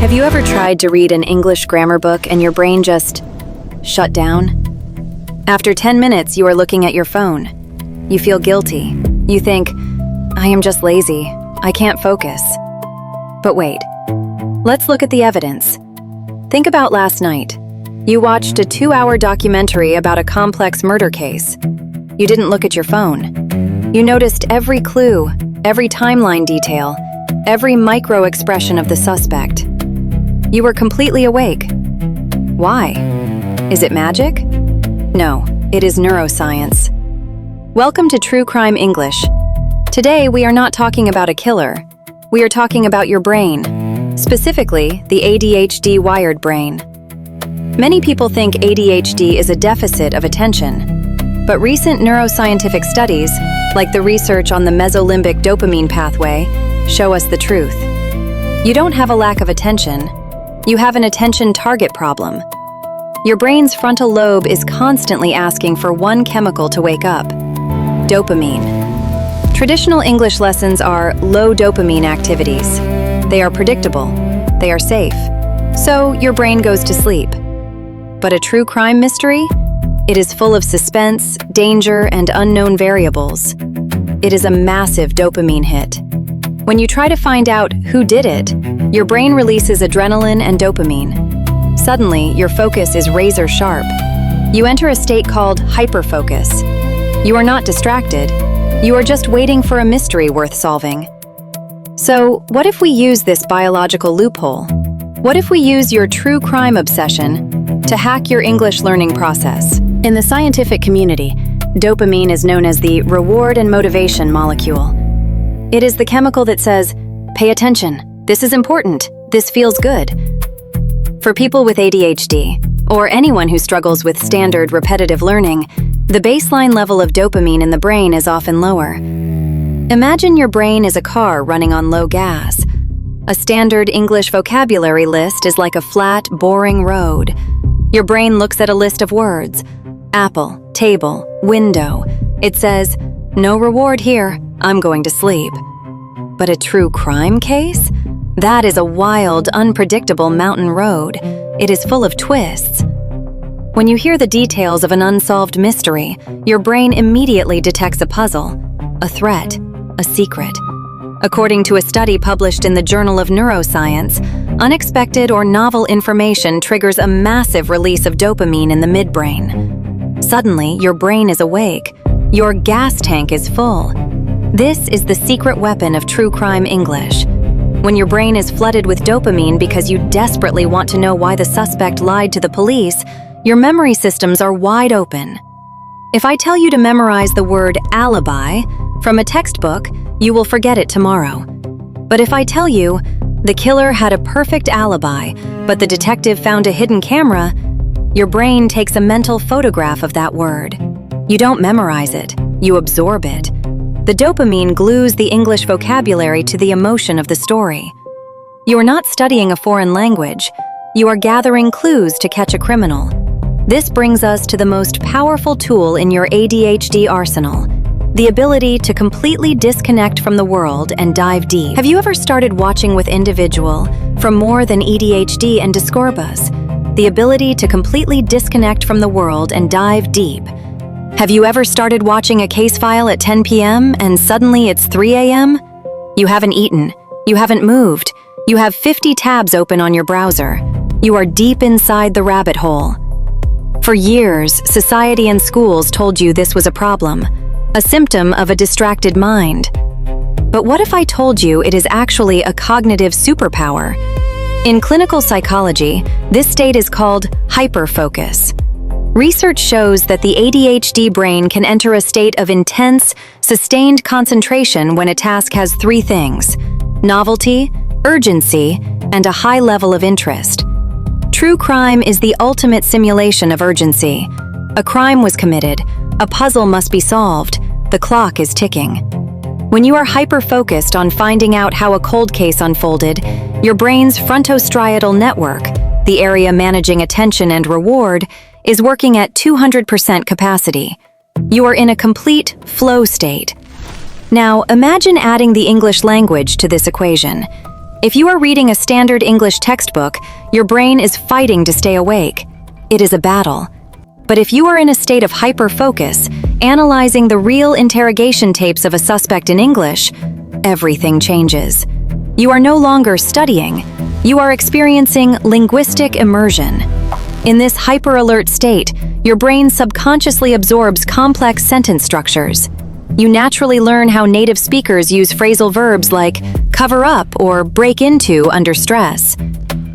Have you ever tried to read an English grammar book and your brain just shut down? After 10 minutes, you are looking at your phone. You feel guilty. You think, I am just lazy. I can't focus. But wait, let's look at the evidence. Think about last night. You watched a 2-hour documentary about a complex murder case. You didn't look at your phone. You noticed every clue, every timeline detail, every micro-expression of the suspect. You were completely awake. Why? Is it magic? No, it is neuroscience. Welcome to True Crime English. Today, we are not talking about a killer. We are talking about your brain, specifically the ADHD wired brain. Many people think ADHD is a deficit of attention, but recent neuroscientific studies, like the research on the mesolimbic dopamine pathway, show us the truth. You don't have a lack of attention. You have an attention target problem. Your brain's frontal lobe is constantly asking for one chemical to wake up: dopamine. Traditional English lessons are low dopamine activities. They are predictable. They are safe. So your brain goes to sleep. But a true crime mystery? It is full of suspense, danger, and unknown variables. It is a massive dopamine hit. When you try to find out who did it, your brain releases adrenaline and dopamine. Suddenly, your focus is razor sharp. You enter a state called hyperfocus. You are not distracted. You are just waiting for a mystery worth solving. So, what if we use this biological loophole? What if we use your true crime obsession to hack your English learning process? In the scientific community, dopamine is known as the reward and motivation molecule. It is the chemical that says, pay attention, this is important, this feels good. For people with ADHD, or anyone who struggles with standard repetitive learning, the baseline level of dopamine in the brain is often lower. Imagine your brain is a car running on low gas. A standard English vocabulary list is like a flat, boring road. Your brain looks at a list of words: apple, table, window. It says, no reward here, I'm going to sleep. But a true crime case? That is a wild, unpredictable mountain road. It is full of twists. When you hear the details of an unsolved mystery, your brain immediately detects a puzzle, a threat, a secret. According to a study published in the Journal of Neuroscience, unexpected or novel information triggers a massive release of dopamine in the midbrain. Suddenly, your brain is awake. Your gas tank is full. This is the secret weapon of true crime English. When your brain is flooded with dopamine because you desperately want to know why the suspect lied to the police, your memory systems are wide open. If I tell you to memorize the word alibi from a textbook, you will forget it tomorrow. But if I tell you, the killer had a perfect alibi, but the detective found a hidden camera, your brain takes a mental photograph of that word. You don't memorize it, you absorb it. The dopamine glues the English vocabulary to the emotion of the story. You are not studying a foreign language, you are gathering clues to catch a criminal. This brings us to the most powerful tool in your ADHD arsenal: the ability to completely disconnect from the world and dive deep. Have you ever started watching with individual from more than ADHD and Discorbus? The ability to completely disconnect from the world and dive deep. Have you ever started watching a case file at 10 p.m. and suddenly it's 3 a.m.? You haven't eaten. You haven't moved. You have 50 tabs open on your browser. You are deep inside the rabbit hole. For years, society and schools told you this was a problem, a symptom of a distracted mind. But what if I told you it is actually a cognitive superpower? In clinical psychology, this state is called hyperfocus. Research shows that the ADHD brain can enter a state of intense, sustained concentration when a task has 3 things: novelty, urgency, and a high level of interest. True crime is the ultimate simulation of urgency. A crime was committed, a puzzle must be solved, the clock is ticking. When you are hyper-focused on finding out how a cold case unfolded, your brain's frontostriatal network, the area managing attention and reward, is working at 200% capacity. You are in a complete flow state. Now, imagine adding the English language to this equation. If you are reading a standard English textbook, your brain is fighting to stay awake. It is a battle. But if you are in a state of hyperfocus, analyzing the real interrogation tapes of a suspect in English, everything changes. You are no longer studying. You are experiencing linguistic immersion. In this hyper-alert state, your brain subconsciously absorbs complex sentence structures. You naturally learn how native speakers use phrasal verbs like cover up or break into under stress.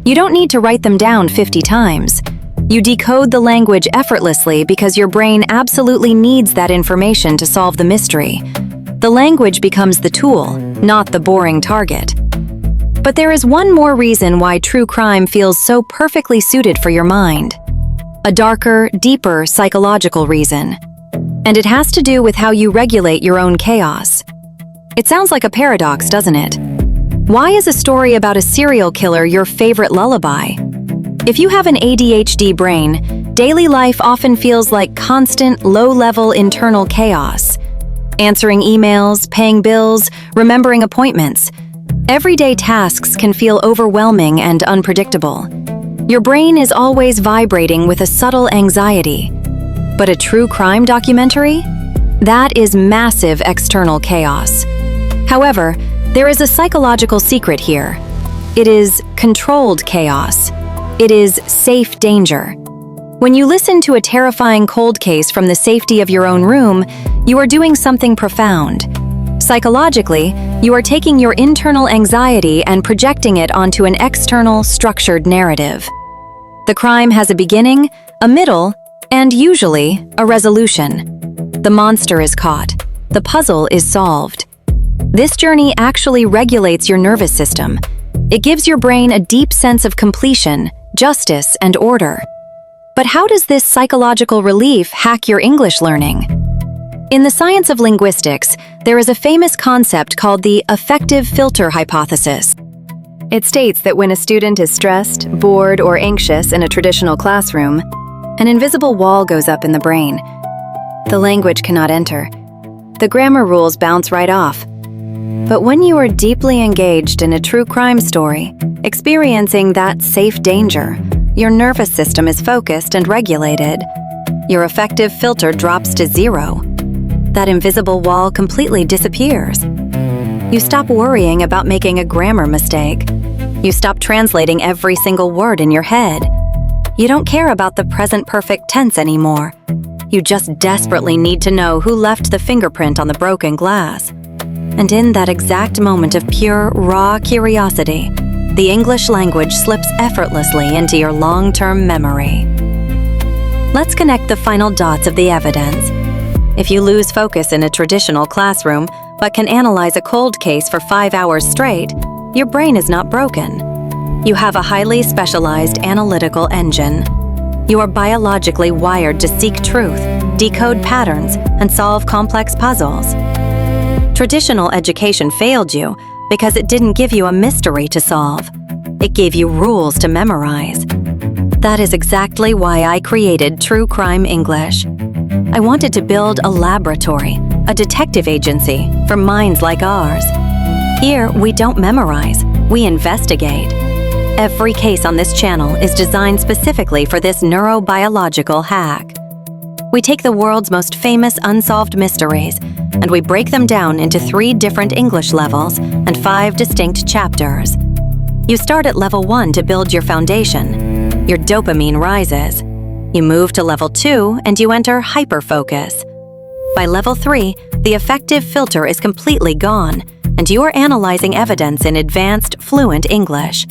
You don't need to write them down 50 times. You decode the language effortlessly because your brain absolutely needs that information to solve the mystery. The language becomes the tool, not the boring target. But there is one more reason why true crime feels so perfectly suited for your mind. A darker, deeper psychological reason. And it has to do with how you regulate your own chaos. It sounds like a paradox, doesn't it? Why is a story about a serial killer your favorite lullaby? If you have an ADHD brain, daily life often feels like constant, low-level internal chaos. Answering emails, paying bills, remembering appointments. Everyday tasks can feel overwhelming and unpredictable. Your brain is always vibrating with a subtle anxiety. But a true crime documentary? That is massive external chaos. However, there is a psychological secret here. It is controlled chaos. It is safe danger. When you listen to a terrifying cold case from the safety of your own room, you are doing something profound. Psychologically, you are taking your internal anxiety and projecting it onto an external, structured narrative. The crime has a beginning, a middle, and usually, a resolution. The monster is caught. The puzzle is solved. This journey actually regulates your nervous system. It gives your brain a deep sense of completion, justice, and order. But how does this psychological relief hack your English learning? In the science of linguistics, there is a famous concept called the affective filter hypothesis. It states that when a student is stressed, bored, or anxious in a traditional classroom, an invisible wall goes up in the brain. The language cannot enter. The grammar rules bounce right off. But when you are deeply engaged in a true crime story, experiencing that safe danger, your nervous system is focused and regulated. Your affective filter drops to zero. That invisible wall completely disappears. You stop worrying about making a grammar mistake. You stop translating every single word in your head. You don't care about the present perfect tense anymore. You just desperately need to know who left the fingerprint on the broken glass. And in that exact moment of pure, raw curiosity, the English language slips effortlessly into your long-term memory. Let's connect the final dots of the evidence. If you lose focus in a traditional classroom, but can analyze a cold case for 5 hours straight, your brain is not broken. You have a highly specialized analytical engine. You are biologically wired to seek truth, decode patterns, and solve complex puzzles. Traditional education failed you because it didn't give you a mystery to solve. It gave you rules to memorize. That is exactly why I created True Crime English. I wanted to build a laboratory, a detective agency for minds like ours. Here, we don't memorize, we investigate. Every case on this channel is designed specifically for this neurobiological hack. We take the world's most famous unsolved mysteries, and we break them down into 3 different English levels and 5 distinct chapters. You start at level 1 to build your foundation. Your dopamine rises. You move to level 2 and you enter hyperfocus. By level 3, the affective filter is completely gone, and you are analyzing evidence in advanced, fluent English.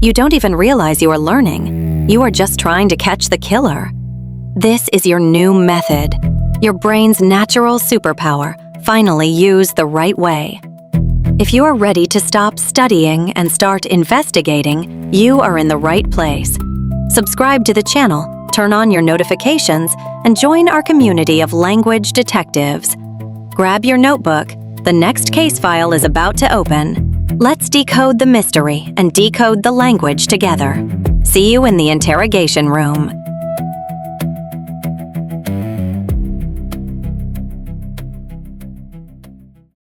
You don't even realize you are learning. You are just trying to catch the killer. This is your new method. Your brain's natural superpower, finally used the right way. If you are ready to stop studying and start investigating, you are in the right place. Subscribe to the channel, turn on your notifications, and join our community of language detectives. Grab your notebook. The next case file is about to open. Let's decode the mystery and decode the language together. See you in the interrogation room.